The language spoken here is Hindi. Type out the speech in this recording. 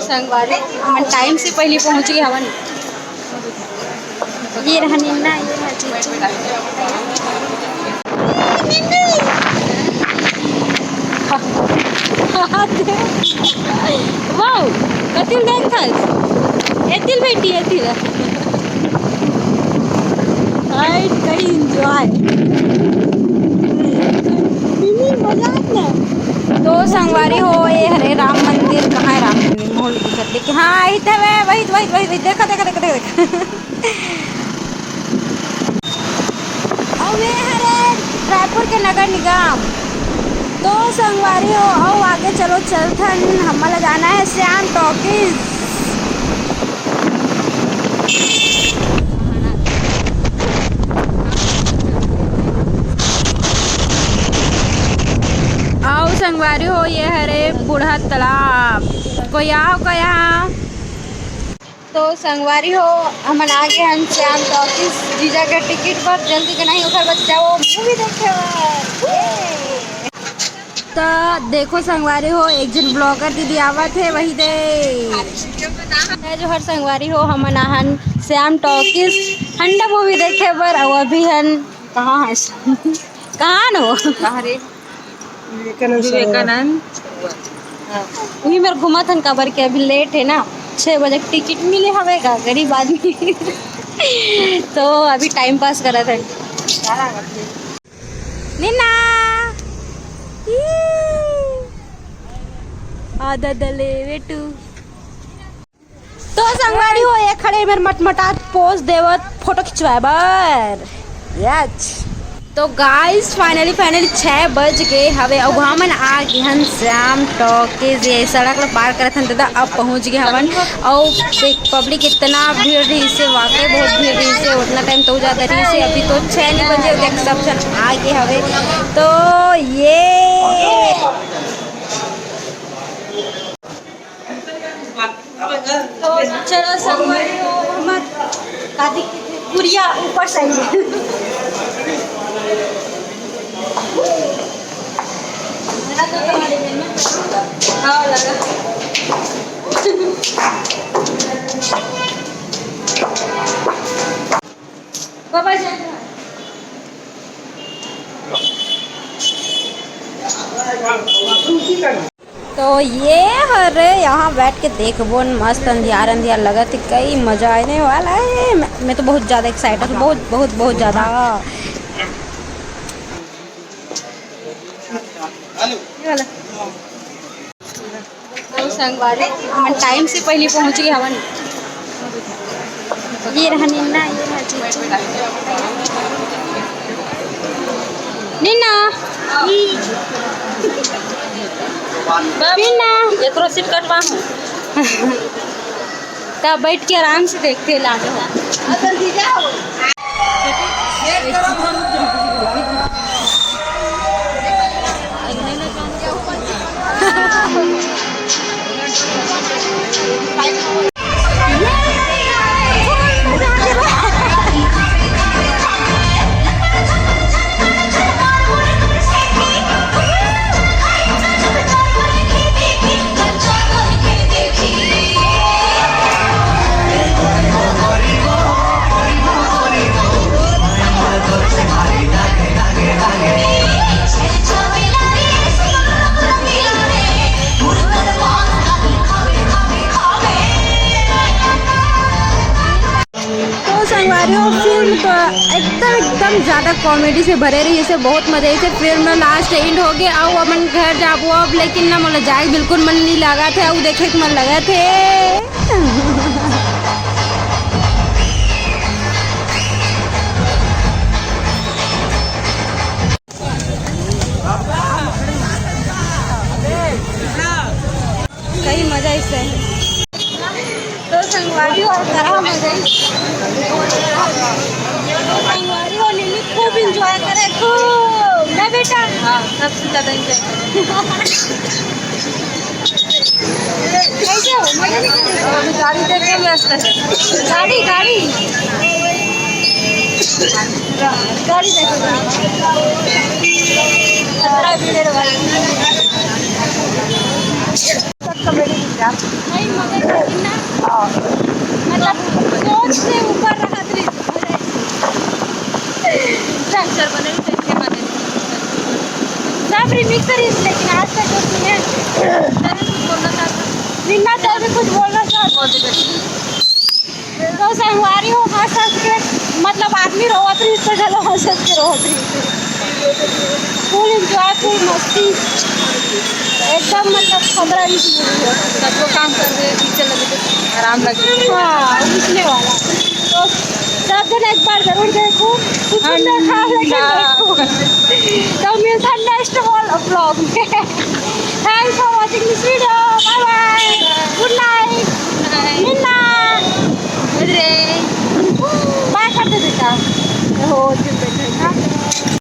संगवारी हम टाइम से पहले पहुंच गए हवन। ये रहा निन्ना, ये वाओ कतिल देख एतिल बेटी एतिल हाय कई एंजॉय तो संगवारी हो ये हरे राम मंदिर कहाँ है? राम मंदिर मोहल दिखत लेकिन हाँ इधर है वही वही वही देखा देखा देखा देखा अब ये हरे रायपुर के नगर निगम। तो संगवारी हो आओ आगे चलो चलथन हमारा जाना है श्याम टॉकीज। आओ संगवारी हो ये हरे बूढ़ा तालाब कोई आओ को यहाँ। तो संगवारी हो हम आगे हम श्याम टॉकीज जीजा के टिकट पर जल्दी के नहीं उधर बच्चा वो मूवी देखे। तो देखो संगवारी हो एक जन ब्लॉगर दीदी आवत है वही दे जो हर संगवारी हो हम आहन श्याम टॉकीज हंडा मूवी देखे बर और अभी हन कहाँ है कहाँ न हो विवेकानंद वही मेरे घुमा थन काबर के अभी लेट है ना 6 बजे टिकट मिले हवेगा गरीब आदमी तो अभी टाइम पास करा था निन्ना आधा दले बेटू। तो संगवारी हो ये खड़े मेरे मटमटात पोज देवत फोटो खिंचवाए बर यच। तो गाइस फाइनली 6 बज गए हवे अब हमन आ गए हन श्याम टॉकीज। ये सड़क ला पार करत हन दादा अब पहुंच गए हवन और पब्लिक इतना भीड़ रही से वाकई बहुत भीड़ रही से उतना टाइम तो ज़्यादा रही से अभी तो 6 नहीं बजे देख सब जन आ गए हवे। तो ये तो चलो संगवारी हो हमार दादी गुड़िया ऊपर साइड हाँ लगा बाबा तो ये हरे यहाँ बैठ के देखबो मस्त अंधियार अंधियार लगत है कई मजा आने वाला है। मैं तो बहुत ज़्यादा एक्साइटेड हूँ बहुत बहुत बहुत ज़्यादा। तो संगवारी हम टाइम से पहले पहुँच गए हवन। ये रहा निन्ना, ये निन्ना ये तो सीट कटवा तब बैठ के आराम से देखते लागे हो। फिल्म तो एकदम ज़्यादा कॉमेडी से भरे रही है बहुत मजे से फिल्म लास्ट एंड हो गया आओ अपन घर जाबो अब लेकिन ना मतलब जाए बिल्कुल मन नहीं लगा थे वो देखे के मन लगा थे। कई मजा इससे तो संगवारी और करा मजा संगवारी और नीली खूब इंजॉय करे खूब ना बेटा। हाँ सबसे ज़्यादा इंजॉय कैसे हो मजा नहीं कर अभी गाड़ी देख के व्यस्त है गाड़ी गाड़ी गाड़ी देखो यार नहीं मगर लेकिन ना मतलब सोच से ऊपर रहा थी पिक्चर बने थे बने सब रिमिक्सर ही लेकिन आज तक जो सुने बोलना चाहता बिना चाहे कुछ बोलना चाहते तो संगवारी हो हंस हंस के मतलब आदमी रोवत रही तो चलो हंस हंस के रोवत रही फुल इंजॉय फुल मस्ती एकदम मतलब 15-20 मूवी है सब वो काम कर रहे पिक्चर लगे तो आराम लगे हाँ उसने वाला तो सब जन एक बार जरूर देखो कुछ देखा लेकिन देखो तो मिलता नेक्स्ट व्लॉग में thanks for watching this video bye bye good night मिन्ना बाय कर दे बेटा हो